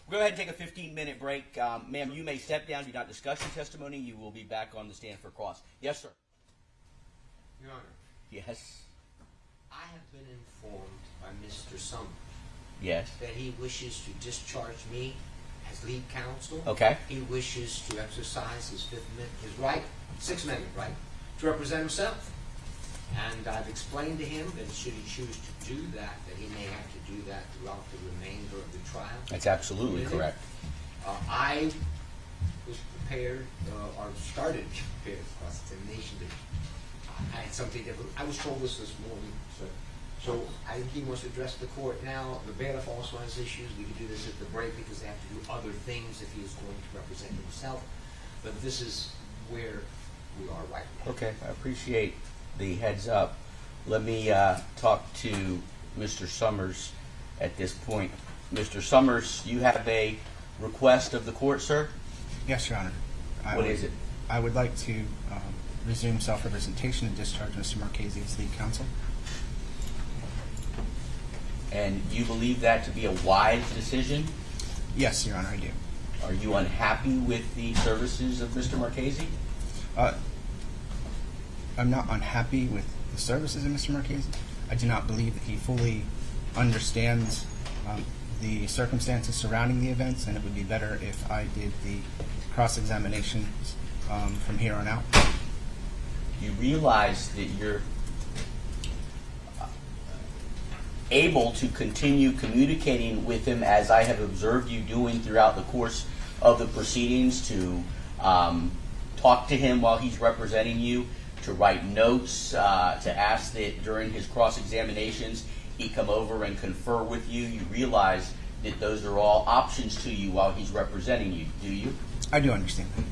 We'll go ahead and take a 15-minute break. Ma'am, you may step down. Do not discuss your testimony. You will be back on the stand for cross. Yes, sir. Your Honor. Yes. I have been informed by Mr. Summers Yes. that he wishes to discharge me as lead counsel. Okay. He wishes to exercise his Sixth Amendment right, to represent himself. And I've explained to him that should he choose to do that he may have to do that throughout the remainder of the trial. That's absolutely correct. I was prepared, or started to prepare for cross-examination, but I had something different. I was told this morning, so I think he wants to address the court now. The bailiff also has issues. We can do this at the break because they have to do other things if he is going to represent himself. But this is where we are right now. Okay, I appreciate the heads up. Let me talk to Mr. Summers at this point. Mr. Summers, you have a request of the court, sir? Yes, Your Honor. What is it? I would like to resume self-representation and discharge Mr. Marchese as lead counsel. And you believe that to be a wise decision? Yes, Your Honor, I do. Are you unhappy with the services of Mr. Marchese? I'm not unhappy with the services of Mr. Marchese. I do not believe that he fully understands the circumstances surrounding the events, and it would be better if I did the cross-examinations from here on out. You realize that you're able to continue communicating with him, as I have observed you doing throughout the course of the proceedings, to talk to him while he's representing you, to write notes, to ask that during his cross-examinations he come over and confer with you. You realize that those are all options to you while he's representing you, do you? I do understand that.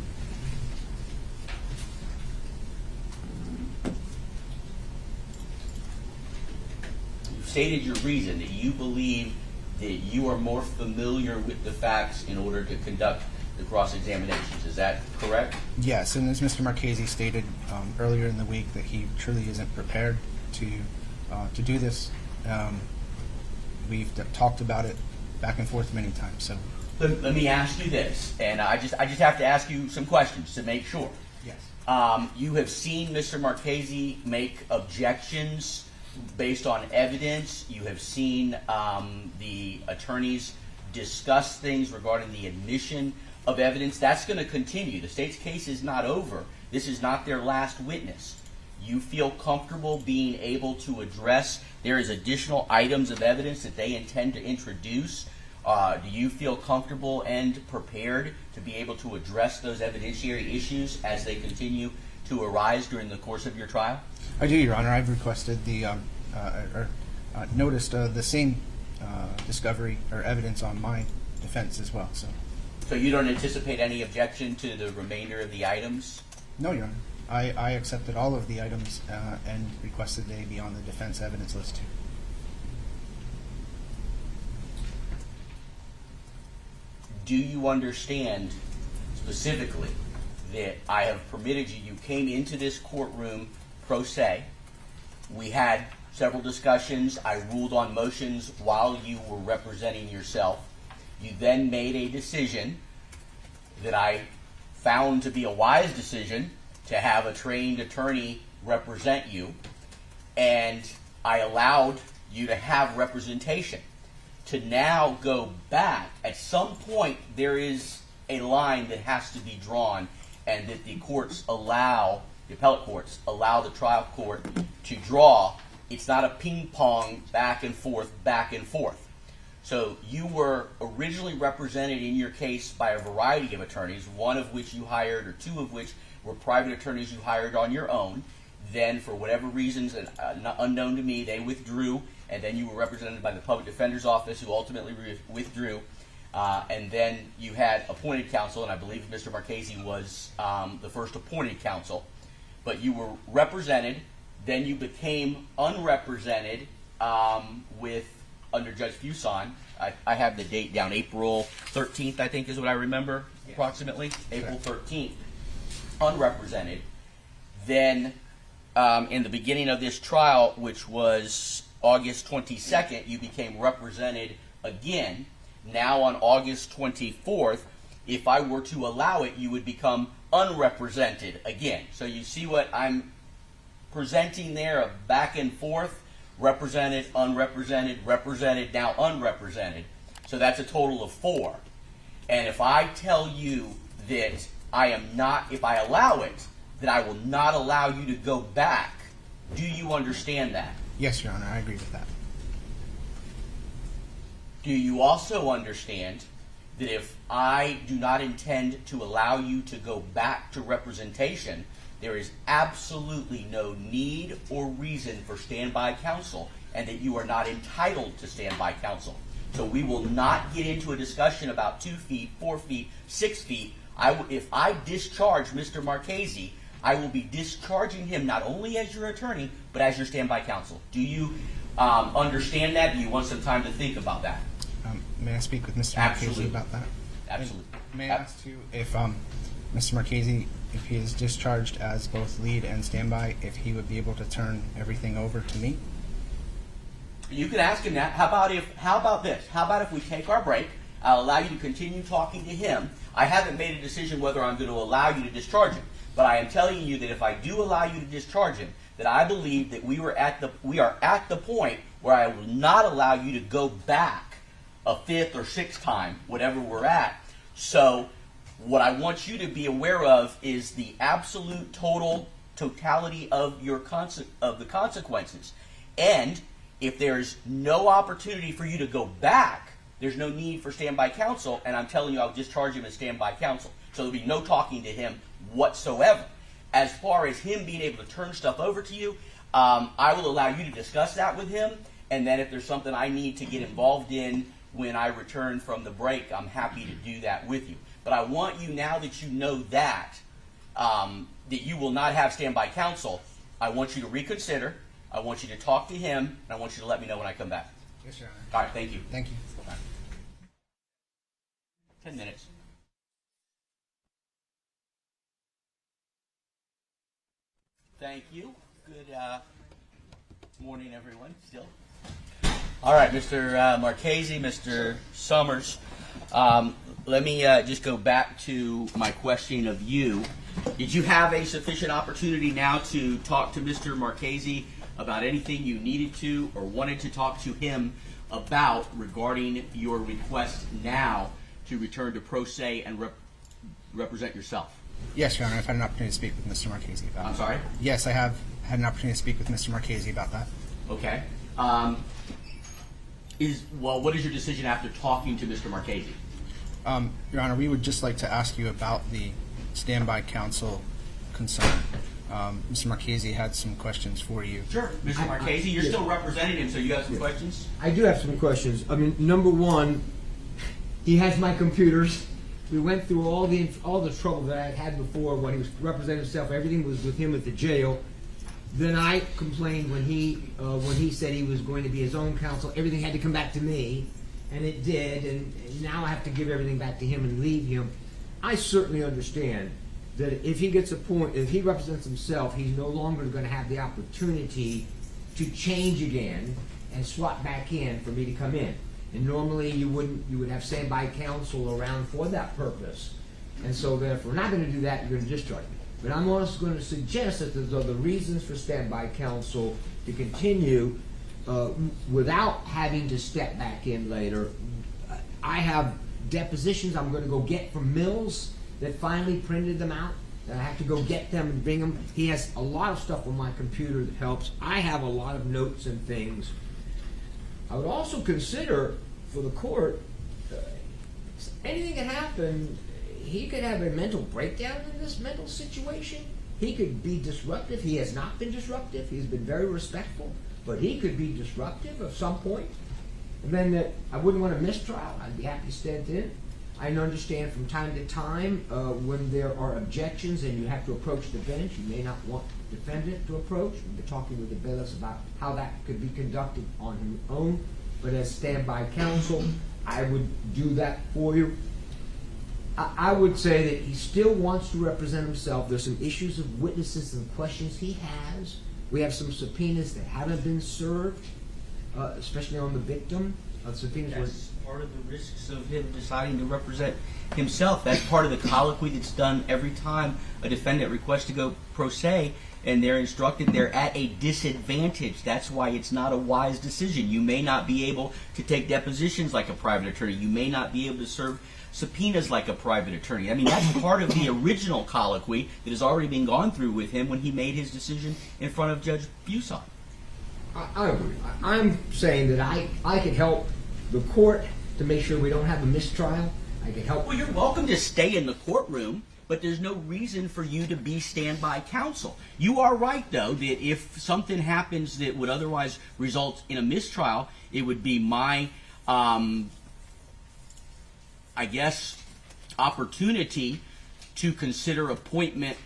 You've stated your reason that you believe that you are more familiar with the facts in order to conduct the cross-examinations. Is that correct? Yes, and as Mr. Marchese stated earlier in the week, that he truly isn't prepared to do this. We've talked about it back and forth many times. So let me ask you this, and I just have to ask you some questions to make sure. yes, You have seen Mr. Marchese make objections based on evidence. You have seen the attorneys discuss things regarding the admission of evidence. That's going to continue. The state's case is not over. This is not their last witness. You feel comfortable being able to address there is additional items of evidence that they intend to introduce? Do you feel comfortable and prepared to be able to address those evidentiary issues as they continue to arise during the course of your trial? I do, Your Honor. I've requested noticed the same discovery or evidence on my defense as well. So you don't anticipate any objection to the remainder of the items? No, Your Honor. I accepted all of the items and requested they be on the defense evidence list too. Do you understand specifically that I have permitted you? You came into this courtroom pro se. We had several discussions. I ruled on motions while you were representing yourself. You then made a decision that I found to be a wise decision to have a trained attorney represent you, and I allowed you to have representation. To now go back, at some point there is a line that has to be drawn, and that the courts allow, the appellate courts allow the trial court to draw. It's not a ping pong back and forth, back and forth. So you were originally represented in your case by a variety of attorneys, one of which you hired, or two of which were private attorneys you hired on your own. Then, for whatever reasons unknown to me, they withdrew, and then you were represented by the Public Defender's Office, who ultimately withdrew. And then you had appointed counsel, and I believe Mr. Marchese was the first appointed counsel. But you were represented, then you became unrepresented under Judge Fuson. I have the date down, April 13th, I think is what I remember, approximately. April 13th, unrepresented. Then in the beginning of this trial, which was August 22nd, you became represented again. now on August 24th, if I were to allow it, you would become unrepresented again. So you see what I'm presenting there, a back and forth, represented, unrepresented, represented, now unrepresented. So that's a total of 4. And if I tell you that I am not, if I allow it, that I will not allow you to go back, do you understand that? Yes, Your Honor, I agree with that. Do you also understand that if I do not intend to allow you to go back to representation, there is absolutely no need or reason for standby counsel, and that you are not entitled to standby counsel? So we will not get into a discussion about 2 feet, 4 feet, 6 feet. If I discharge Mr. Marchese, I will be discharging him not only as your attorney, but as your standby counsel. Do you understand that? Do you want some time to think about that? May I speak with Mr. Absolutely. Marchese about that? Absolutely. May I ask you if Mr. Marchese, if he is discharged as both lead and standby, if he would be able to turn everything over to me? You can ask him that. How about this? How about if we take our break? I'll allow you to continue talking to him. I haven't made a decision whether I'm going to allow you to discharge him, but I am telling you that if I do allow you to discharge him, that I believe that we are at the point where I will not allow you to go back a 5th or 6th time, whatever we're at. So what I want you to be aware of is the absolute totality of the consequences. And if there's no opportunity for you to go back, there's no need for standby counsel, and I'm telling you I'll discharge him as standby counsel. So there'll be no talking to him whatsoever. As far as him being able to turn stuff over to you, I will allow you to discuss that with him, and then if there's something I need to get involved in when I return from the break, I'm happy to do that with you. But I want you, now that you know that you will not have standby counsel, I want you to reconsider. I want you to talk to him, and I want you to let me know when I come back. Yes, Your Honor. All right, thank you. Thank you. 10 minutes. Thank you. Good morning, everyone, still. All right, Mr. Marchese, Mr. Summers, let me just go back to my question of you. Did you have a sufficient opportunity now to talk to Mr. Marchese about anything you needed to or wanted to talk to him about regarding your request now to return to pro se and represent yourself? Yes, Your Honor, I've had an opportunity to speak with Mr. Marchese about I'm sorry? Yes, I have had an opportunity to speak with Mr. Marchese about that. Okay. What is your decision after talking to Mr. Marchese? Your Honor, we would just like to ask you about the standby counsel concern. Mr. Marchese had some questions for you. Sure. Mr. Marchese, you're still representing him, so you have some questions? I do have some questions. I mean, number one, he has my computers. We went through all the trouble that I had before when he was representing himself. Everything was with him at the jail. Then I complained when he said he was going to be his own counsel. Everything had to come back to me, and it did. And now I have to give everything back to him and leave him. I certainly understand that if he gets a point, if he represents himself, he's no longer going to have the opportunity to change again and swap back in for me to come in. And normally you would have standby counsel around for that purpose. And so that if we're not going to do that, you're going to discharge me. But I'm also going to suggest that the reasons for standby counsel to continue without having to step back in later. I have depositions I'm going to go get from Mills that finally printed them out. And I have to go get them and bring them. He has a lot of stuff on my computer that helps. I have a lot of notes and things. I would also consider for the court, anything can happen. He could have a mental breakdown in this mental situation. He could be disruptive. He has not been disruptive. He's been very respectful. But he could be disruptive at some point. And then I wouldn't want a mistrial. I'd be happy to stand in. I understand from time to time when there are objections and you have to approach the bench, you may not want the defendant to approach. We've been talking with the bailiffs about how that could be conducted on his own. But as standby counsel, I would do that for you. I would say that he still wants to represent himself. There's some issues of witnesses and questions he has. We have some subpoenas that haven't been served, especially on the victim. subpoenas were. That's part of the risks of him deciding to represent himself. That's part of the colloquy that's done every time a defendant requests to go pro se, and they're instructed they're at a disadvantage. That's why it's not a wise decision. You may not be able to take depositions like a private attorney. You may not be able to serve subpoenas like a private attorney. I mean, that's part of the original colloquy that has already been gone through with him when he made his decision in front of Judge Buson. I agree. I'm saying that I could help the court to make sure we don't have a mistrial. I could help. Well, you're welcome to stay in the courtroom, but there's no reason for you to be standby counsel. You are right, though, that if something happens that would otherwise result in a mistrial, it would be my, I guess, opportunity to consider appointment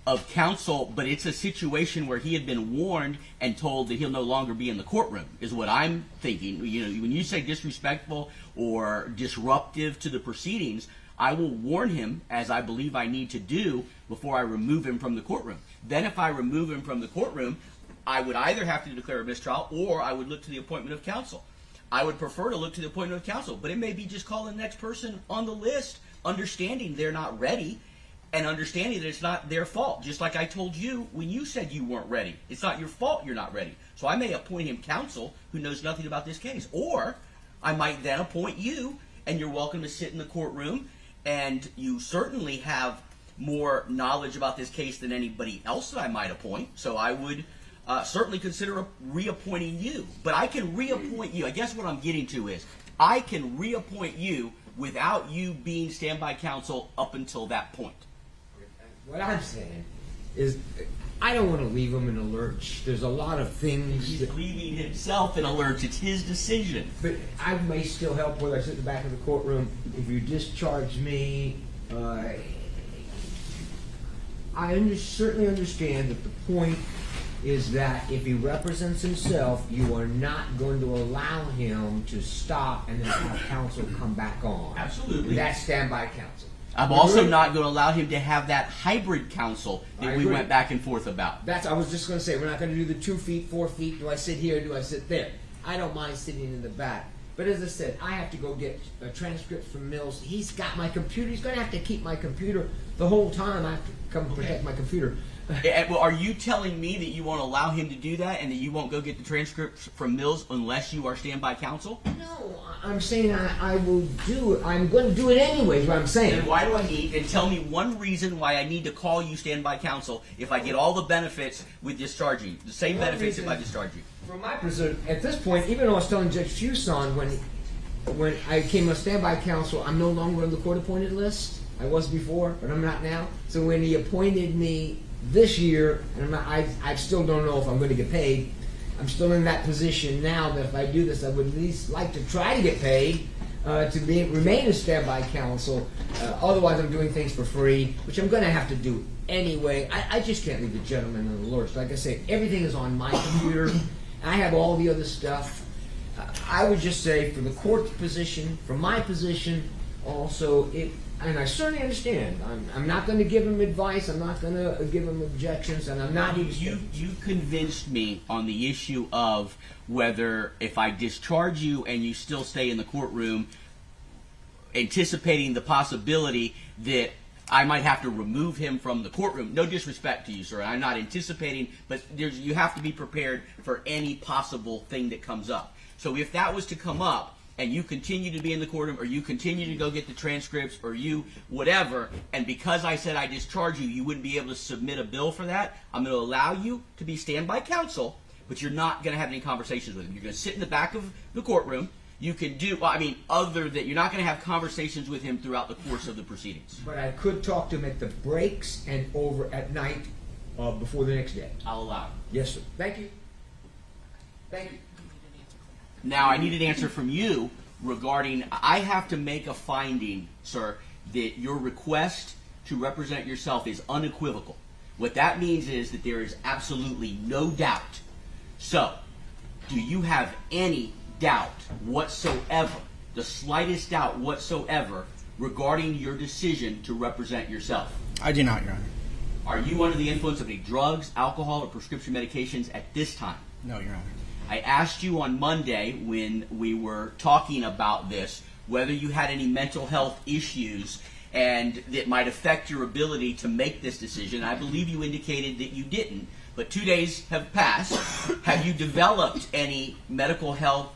of counsel, but it's a situation where he had been warned and told that he'll no longer be in the courtroom, is what I'm thinking. You know, when you say disrespectful or disruptive to the proceedings, I will warn him, as I believe I need to do, before I remove him from the courtroom. Then if I remove him from the courtroom, I would either have to declare a mistrial or I would look to the appointment of counsel. I would prefer to look to the appointment of counsel, but it may be just call the next person on the list, understanding they're not ready, and understanding that it's not their fault. Just like I told you when you said you weren't ready. It's not your fault you're not ready. So I may appoint him counsel who knows nothing about this case. Or I might then appoint you, and you're welcome to sit in the courtroom, and you certainly have more knowledge about this case than anybody else that I might appoint. So I would certainly consider reappointing you. But I can reappoint you. I guess what I'm getting to is I can reappoint you without you being standby counsel up until that point. What I'm saying is, I don't want to leave him in a lurch. There's a lot of things. He's leaving himself in a lurch. It's his decision. But I may still help whether I sit in the back of the courtroom. If you discharge me, certainly understand that the point is that if he represents himself, you are not going to allow him to stop and then have counsel come back on. Absolutely. That's standby counsel. I'm also not going to allow him to have that hybrid counsel that I we agree. went back and forth about. I was just going to say, we're not going to do the 2 feet, 4 feet. Do I sit here? Do I sit there? I don't mind sitting in the back. But as I said, I have to go get a transcript from Mills. He's got my computer. He's going to have to keep my computer the whole time. I have to come protect my computer. Well, are you telling me that you won't allow him to do that and that you won't go get the transcripts from Mills unless you are standby counsel? No, I'm saying I will do it. I'm going to do it anyways, what I'm saying. Then why do I need, and tell me one reason why I need to call you standby counsel if I get all the benefits with discharging, the same benefits if I discharge you? From my perspective, at this point, even though I was telling Judge Fuson when I came on standby counsel, I'm no longer on the court-appointed list. I was before, but I'm not now. So when he appointed me this year, and I still don't know if I'm going to get paid. I'm still in that position now that if I do this, I would at least like to try to get paid to remain a standby counsel. Otherwise, I'm doing things for free, which I'm going to have to do anyway. I just can't leave the gentleman in the lurch. Like I say, everything is on my computer. I have all the other stuff. I would just say, for the court's position, for my position, also, and I certainly understand. I'm not going to give him advice. I'm not going to give him objections, and I'm not even. You convinced me on the issue of whether if I discharge you and you still stay in the courtroom, anticipating the possibility that I might have to remove him from the courtroom. No disrespect to you, sir. I'm not anticipating, but you have to be prepared for any possible thing that comes up. So if that was to come up, and you continue to be in the courtroom, or you continue to go get the transcripts, or you whatever, and because I said I discharge you, you wouldn't be able to submit a bill for that, I'm going to allow you to be standby counsel, but you're not going to have any conversations with him. You're going to sit in the back of the courtroom. You can do, other than you're not going to have conversations with him throughout the course of the proceedings. But I could talk to him at the breaks and over at night before the next day. I'll allow it. Yes, sir. Thank you. Thank you. Now, I need an answer from you regarding, I have to make a finding, sir, that your request to represent yourself is unequivocal. What that means is that there is absolutely no doubt. So, do you have any doubt whatsoever, the slightest doubt whatsoever, regarding your decision to represent yourself? I do not, Your Honor. Are you under the influence of any drugs, alcohol, or prescription medications at this time? No, Your Honor. I asked you on Monday when we were talking about this whether you had any mental health issues and that might affect your ability to make this decision. I believe you indicated that you didn't, but 2 days have passed. Have you developed any mental health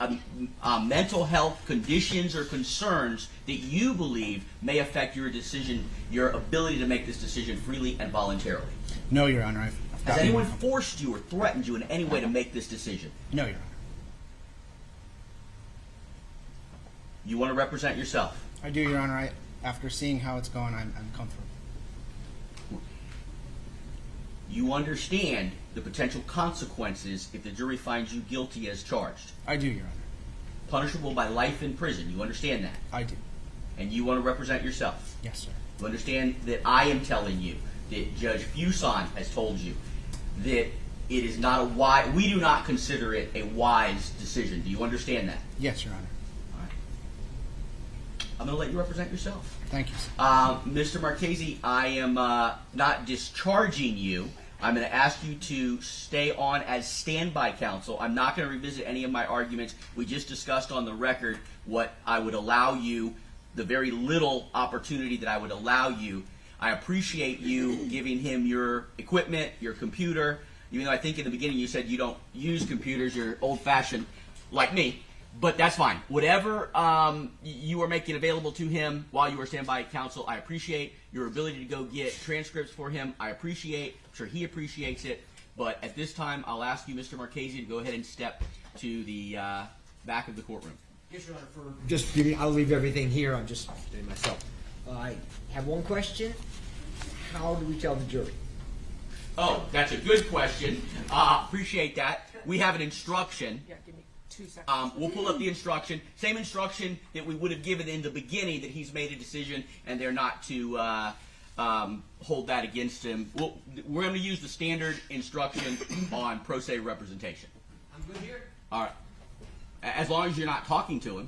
conditions or concerns that you believe may affect your decision, your ability to make this decision freely and voluntarily? No, Your Honor. I've Has gotten anyone one. forced you or threatened you in any way to make this decision? No, Your Honor. You want to represent yourself? I do, Your Honor. After seeing how it's going, I'm comfortable. You understand the potential consequences if the jury finds you guilty as charged. I do, Your Honor. Punishable by life in prison. You understand that? I do. And you want to represent yourself. Yes, sir. You understand that I am telling you, that Judge Fuson has told you, that it is not a wise, we do not consider it a wise decision. Do you understand that? Yes, Your Honor. All right. I'm going to let you represent yourself. Thank you, sir. Mr. Marchese, I am not discharging you. I'm going to ask you to stay on as standby counsel. I'm not going to revisit any of my arguments. We just discussed on the record what I would allow you, the very little opportunity that I would allow you. I appreciate you giving him your equipment, your computer, even though I think in the beginning you said you don't use computers, you're old-fashioned like me. But that's fine. Whatever you are making available to him while you are standby counsel, I appreciate your ability to go get transcripts for him. I appreciate. I'm sure he appreciates it. But at this time, I'll ask you, Mr. Marchese, to go ahead and step to the back of the courtroom. Yes, Your Honor. I'll leave everything here. I'm just doing myself. I have one question. How do we tell the jury? Oh, that's a good question. Appreciate that. We have an instruction. Yeah, give me 2 seconds. We'll pull up the instruction. Same instruction that we would have given in the beginning, that he's made a decision and they're not to hold that against him. We're going to use the standard instruction on pro se representation. I'm good here. All right. As long as you're not talking to him.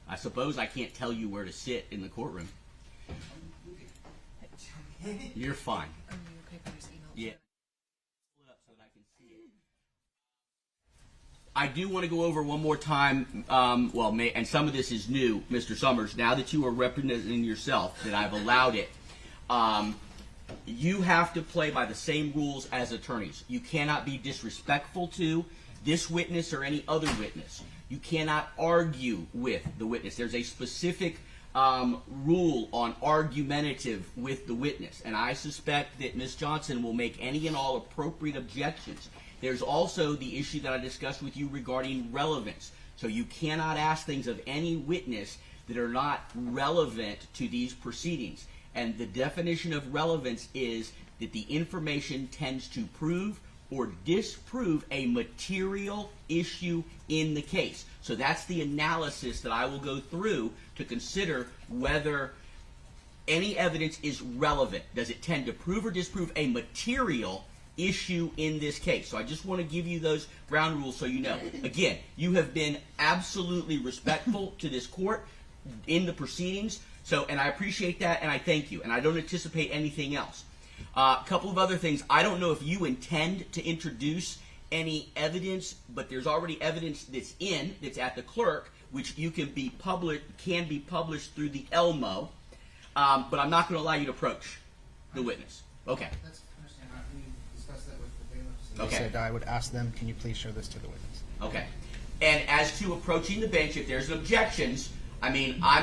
I suppose I can't tell you where to sit in the courtroom. You're fine. Are you okay for this email? Yeah. Pull it up so that I can see it. I do want to go over one more time, and some of this is new, Mr. Summers. Now that you are representing yourself, that I've allowed it, you have to play by the same rules as attorneys. You cannot be disrespectful to this witness or any other witness. You cannot argue with the witness. There's a specific rule on argumentative with the witness, and I suspect that Ms. Johnson will make any and all appropriate objections. There's also the issue that I discussed with you regarding relevance. So you cannot ask things of any witness that are not relevant to these proceedings. And the definition of relevance is that the information tends to prove or disprove a material issue in the case. So that's the analysis that I will go through to consider whether any evidence is relevant. Does it tend to prove or disprove a material issue in this case? So I just want to give you those ground rules so you know. Again, you have been absolutely respectful to this court in the proceedings, and I appreciate that, and I thank you, and I don't anticipate anything else. A couple of other things. I don't know if you intend to introduce any evidence, but there's already evidence that's at the clerk, which can be published through the Elmo, but I'm not going to allow you to approach the witness. Okay. That's understand. We discussed that with the bailiffs. Okay. They said I would ask them, can you please show this to the witness? Okay. And as to approaching the bench, if there's objections, I'm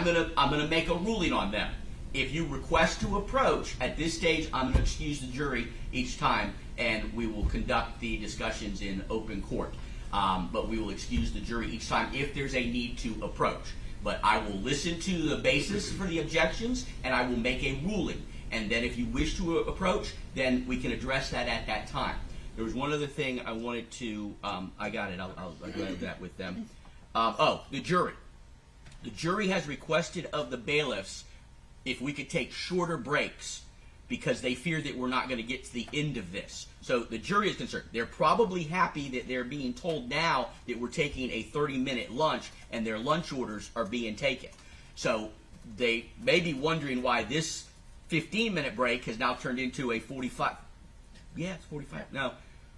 gonna make a ruling on them. If you request to approach, at this stage, I'm going to excuse the jury each time, and we will conduct the discussions in open court. But we will excuse the jury each time if there's a need to approach. But I will listen to the basis for the objections, and I will make a ruling. And then if you wish to approach, then we can address that at that time. There was one other thing I wanted to, I got it, I'll go over that with them. The jury. The jury has requested of the bailiffs if we could take shorter breaks because they fear that we're not going to get to the end of this. So the jury is concerned. They're probably happy that they're being told now that we're taking a 30-minute lunch and their lunch orders are being taken. So they may be wondering why this 15-minute break has now turned into a 45. Yeah, it's 45. No,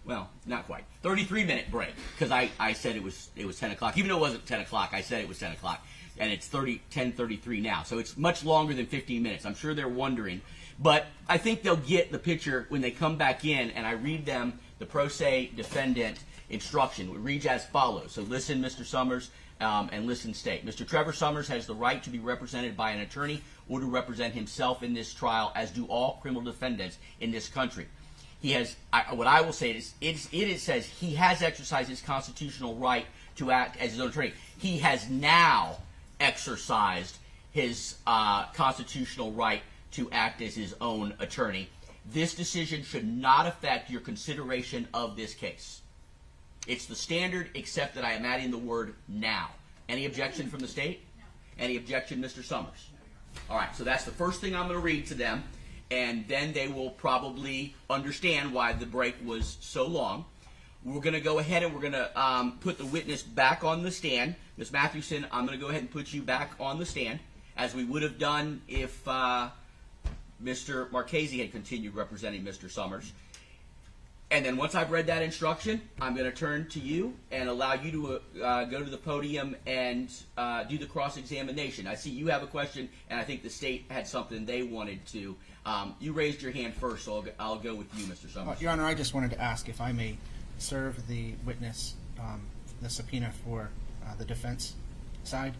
well, not quite, 33-minute break, because I said it was 10 o'clock. Even though it wasn't 10 o'clock, I said it was 10 o'clock. And it's 10:33 now. So it's much longer than 15 minutes. I'm sure they're wondering. But I think they'll get the picture when they come back in and I read them the pro se defendant instruction. It reads as follows. So listen, Mr. Summers, and listen, state. Mr. Trevor Summers has the right to be represented by an attorney or to represent himself in this trial, as do all criminal defendants in this country. He has, what I will say is, it says he has exercised his constitutional right to act as his own attorney. He has now exercised his constitutional right to act as his own attorney. This decision should not affect your consideration of this case. It's the standard, except that I am adding the word now. Any objection from the state? No. Any objection, Mr. Summers? All right, so that's the first thing I'm going to read to them, and then they will probably understand why the break was so long. We're going to go ahead and we're going to put the witness back on the stand. Ms. Mathewson, I'm going to go ahead and put you back on the stand, as we would have done if Mr. Marchese had continued representing Mr. Summers. And then once I've read that instruction, I'm going to turn to you and allow you to go to the podium and do the cross-examination. I see you have a question, and I think the state had something they wanted to. You raised your hand first, so I'll go with you, Mr. Summers. Your Honor, I just wanted to ask if I may serve the witness the subpoena for the defense side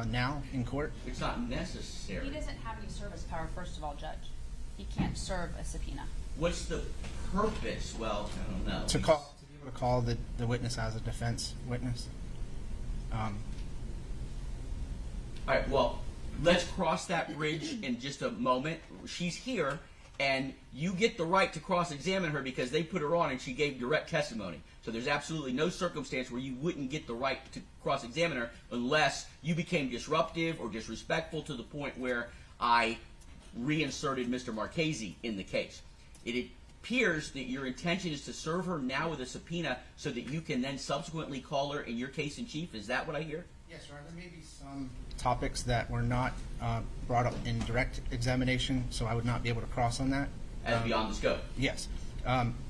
now in court. It's not necessary. He doesn't have any service power, first of all, Judge. He can't serve a subpoena. What's the purpose? Well, I don't know. To be able to call the witness as a defense witness. All right, well, let's cross that bridge in just a moment. She's here, and you get the right to cross-examine her because they put her on and she gave direct testimony. So there's absolutely no circumstance where you wouldn't get the right to cross-examine her unless you became disruptive or disrespectful to the point where I reinserted Mr. Marchese in the case. It appears that your intention is to serve her now with a subpoena so that you can then subsequently call her in your case in chief. Is that what I hear? Yes, Your Honor. There may be some topics that were not brought up in direct examination, so I would not be able to cross on that. As beyond the scope. Yes,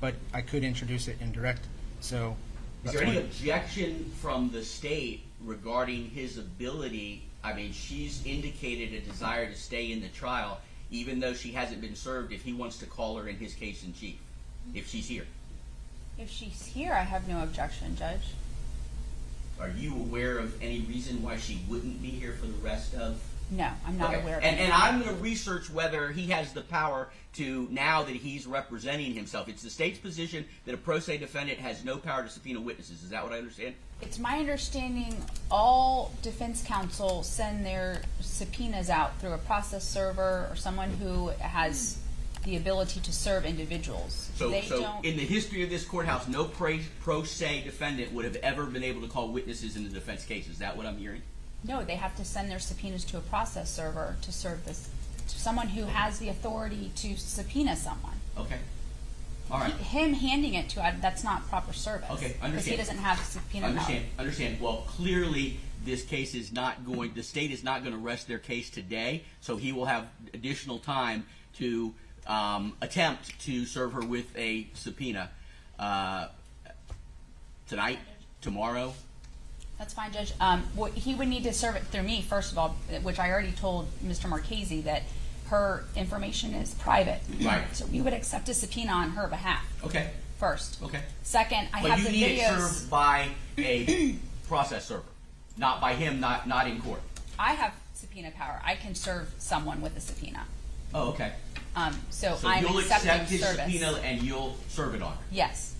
but I could introduce it in direct. So, Is there any objection from the state regarding his ability? I mean, she's indicated a desire to stay in the trial, even though she hasn't been served, if he wants to call her in his case in chief, if she's here. If she's here, I have no objection, Judge. Are you aware of any reason why she wouldn't be here for the rest of? No, I'm not aware of And I'm going to research whether he has the power to, now that he's representing himself. It's the state's position that a pro se defendant has no power to subpoena witnesses. Is that what I understand? It's my understanding all defense counsel send their subpoenas out through a process server or someone who has the ability to serve individuals. So don't. In the history of this courthouse, no pro se defendant would have ever been able to call witnesses in the defense case. Is that what I'm hearing? No, they have to send their subpoenas to a process server to serve this, to someone who has the authority to subpoena someone. Okay. All right. Him handing it to, that's not proper service. Okay, understand. Because he doesn't have subpoena power. Understand. Well, clearly this case is not going, the state is not going to rest their case today, so he will have additional time to attempt to serve her with a subpoena tonight, tomorrow. That's fine, Judge. He would need to serve it through me, first of all, which I already told Mr. Marchese that her information is private. Right. So we would accept a subpoena on her behalf. Okay. First. Okay. Second, I But have you the need it videos. served by a process server, not by him, not in court. I have subpoena power. I can serve someone with a subpoena. Oh, okay. So So I'm you'll accepting accept his service. subpoena and you'll serve it on her. Yes.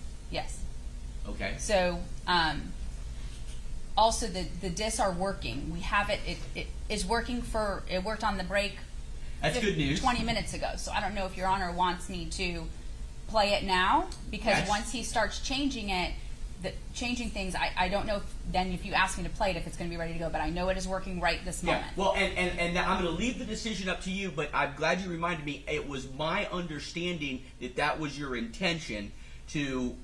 Okay. So, also the discs are working. We have it. It is working it worked on the break. That's good news. 20 minutes ago. So I don't know if Your Honor wants me to play it now, because Yes. once he starts changing it, changing things, I don't know if you ask me to play it, if it's going to be ready to go, but I know it is working right this moment. Yeah. Well, and I'm going to leave the decision up to you, but I'm glad you reminded me. It was my understanding that was your intention to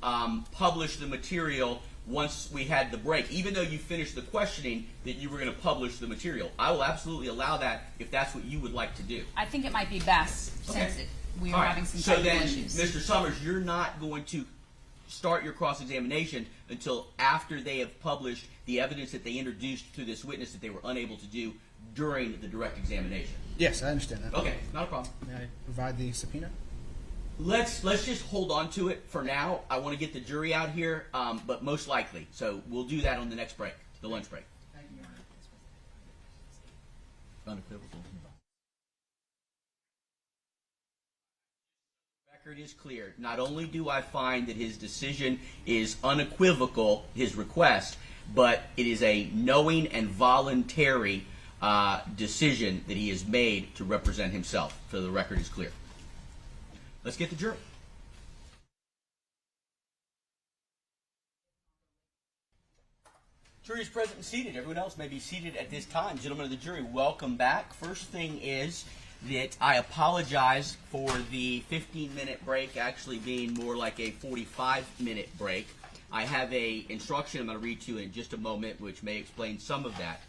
publish the material once we had the break, even though you finished the questioning, that you were going to publish the material. I will absolutely allow that if that's what you would like to do. I think it might be best Okay. since we All are right. having some So technical then, issues. Mr. Summers, you're not going to start your cross-examination until after they have published the evidence that they introduced through this witness that they were unable to do during the direct examination. Yes, I understand that. Okay, not a problem. May I provide the subpoena? Let's just hold on to it for now. I want to get the jury out here, but most likely. So we'll do that on the next break, the lunch break. Thank you, Your Honor. Unequivocal. Record is clear. Not only do I find that his decision is unequivocal, his request, but it is a knowing and voluntary decision that he has made to represent himself. So the record is clear. Let's get the jury. Jury is present and seated. Everyone else may be seated at this time. Gentlemen of the jury, welcome back. First thing is that I apologize for the 15-minute break actually being more like a 45-minute break. I have a instruction I'm going to read to you in just a moment, which may explain some of that.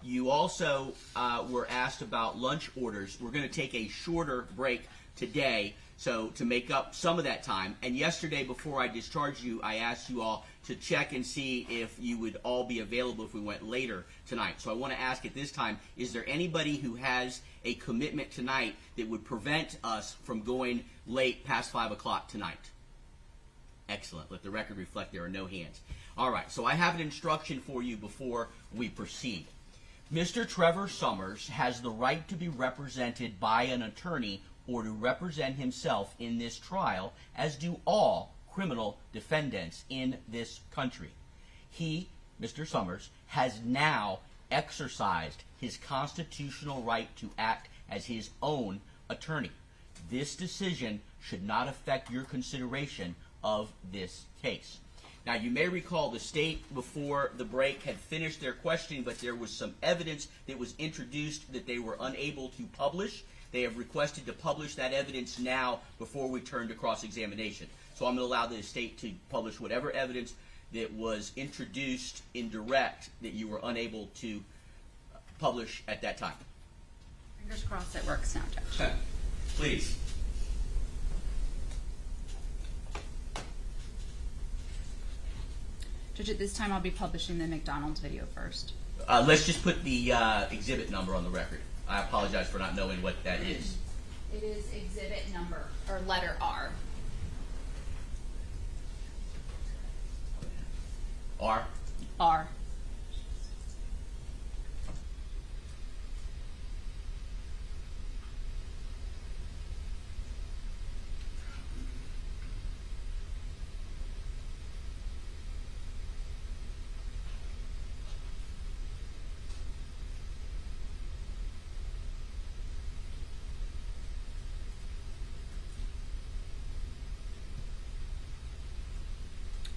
You also were asked about lunch orders. We're going to take a shorter break today, so to make up some of that time. And yesterday, before I discharged you, I asked you all to check and see if you would all be available if we went later tonight. So I want to ask at this time, is there anybody who has a commitment tonight that would prevent us from going late past 5 o'clock tonight? Excellent. Let the record reflect there are no hands. All right, so I have an instruction for you before we proceed. Mr. Trevor Summers has the right to be represented by an attorney or to represent himself in this trial, as do all criminal defendants in this country. He, Mr. Summers, has now exercised his constitutional right to act as his own attorney. This decision should not affect your consideration of this case. Now, you may recall the state before the break had finished their questioning, but there was some evidence that was introduced that they were unable to publish. They have requested to publish that evidence now before we turn to cross-examination. So I'm going to allow the state to publish whatever evidence that was introduced in direct that you were unable to publish at that time. Fingers crossed it works now, Judge. Please. Judge, at this time I'll be publishing the McDonald's video first. Let's just put the exhibit number on the record. I apologize for not knowing what that is. It is exhibit number, or letter R. R. R.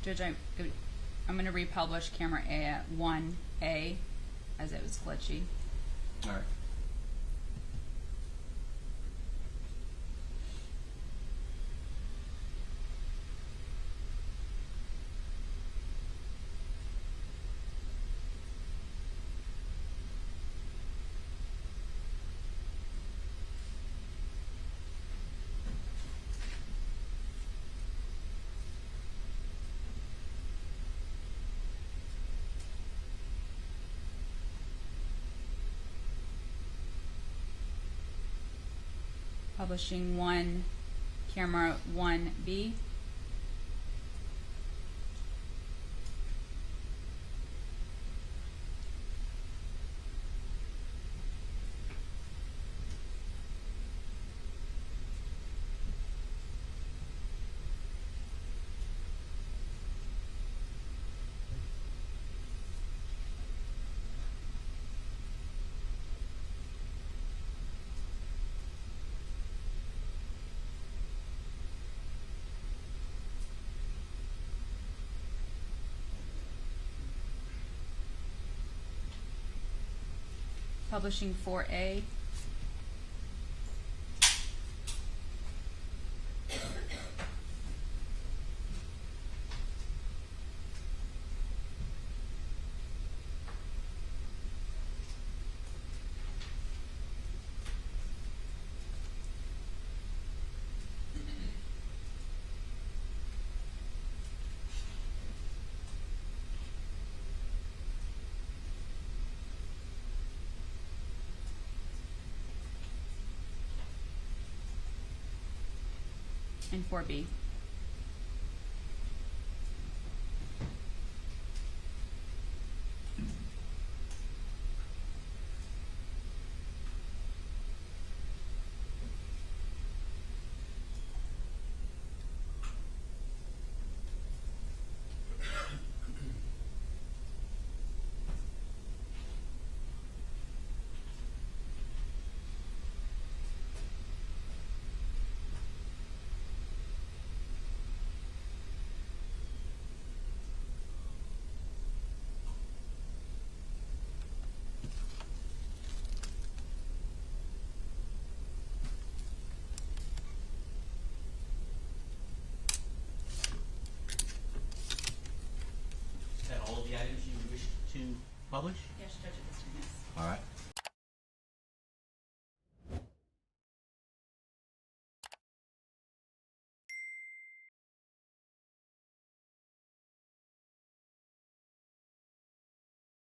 Judge, I'm going to republish camera A at 1A as it was glitchy. All right. Publishing 1, camera 1B. Publishing 4A. And 4B. Is that all of the items you wish to publish? Yes, Judge, at this time, yes. All right.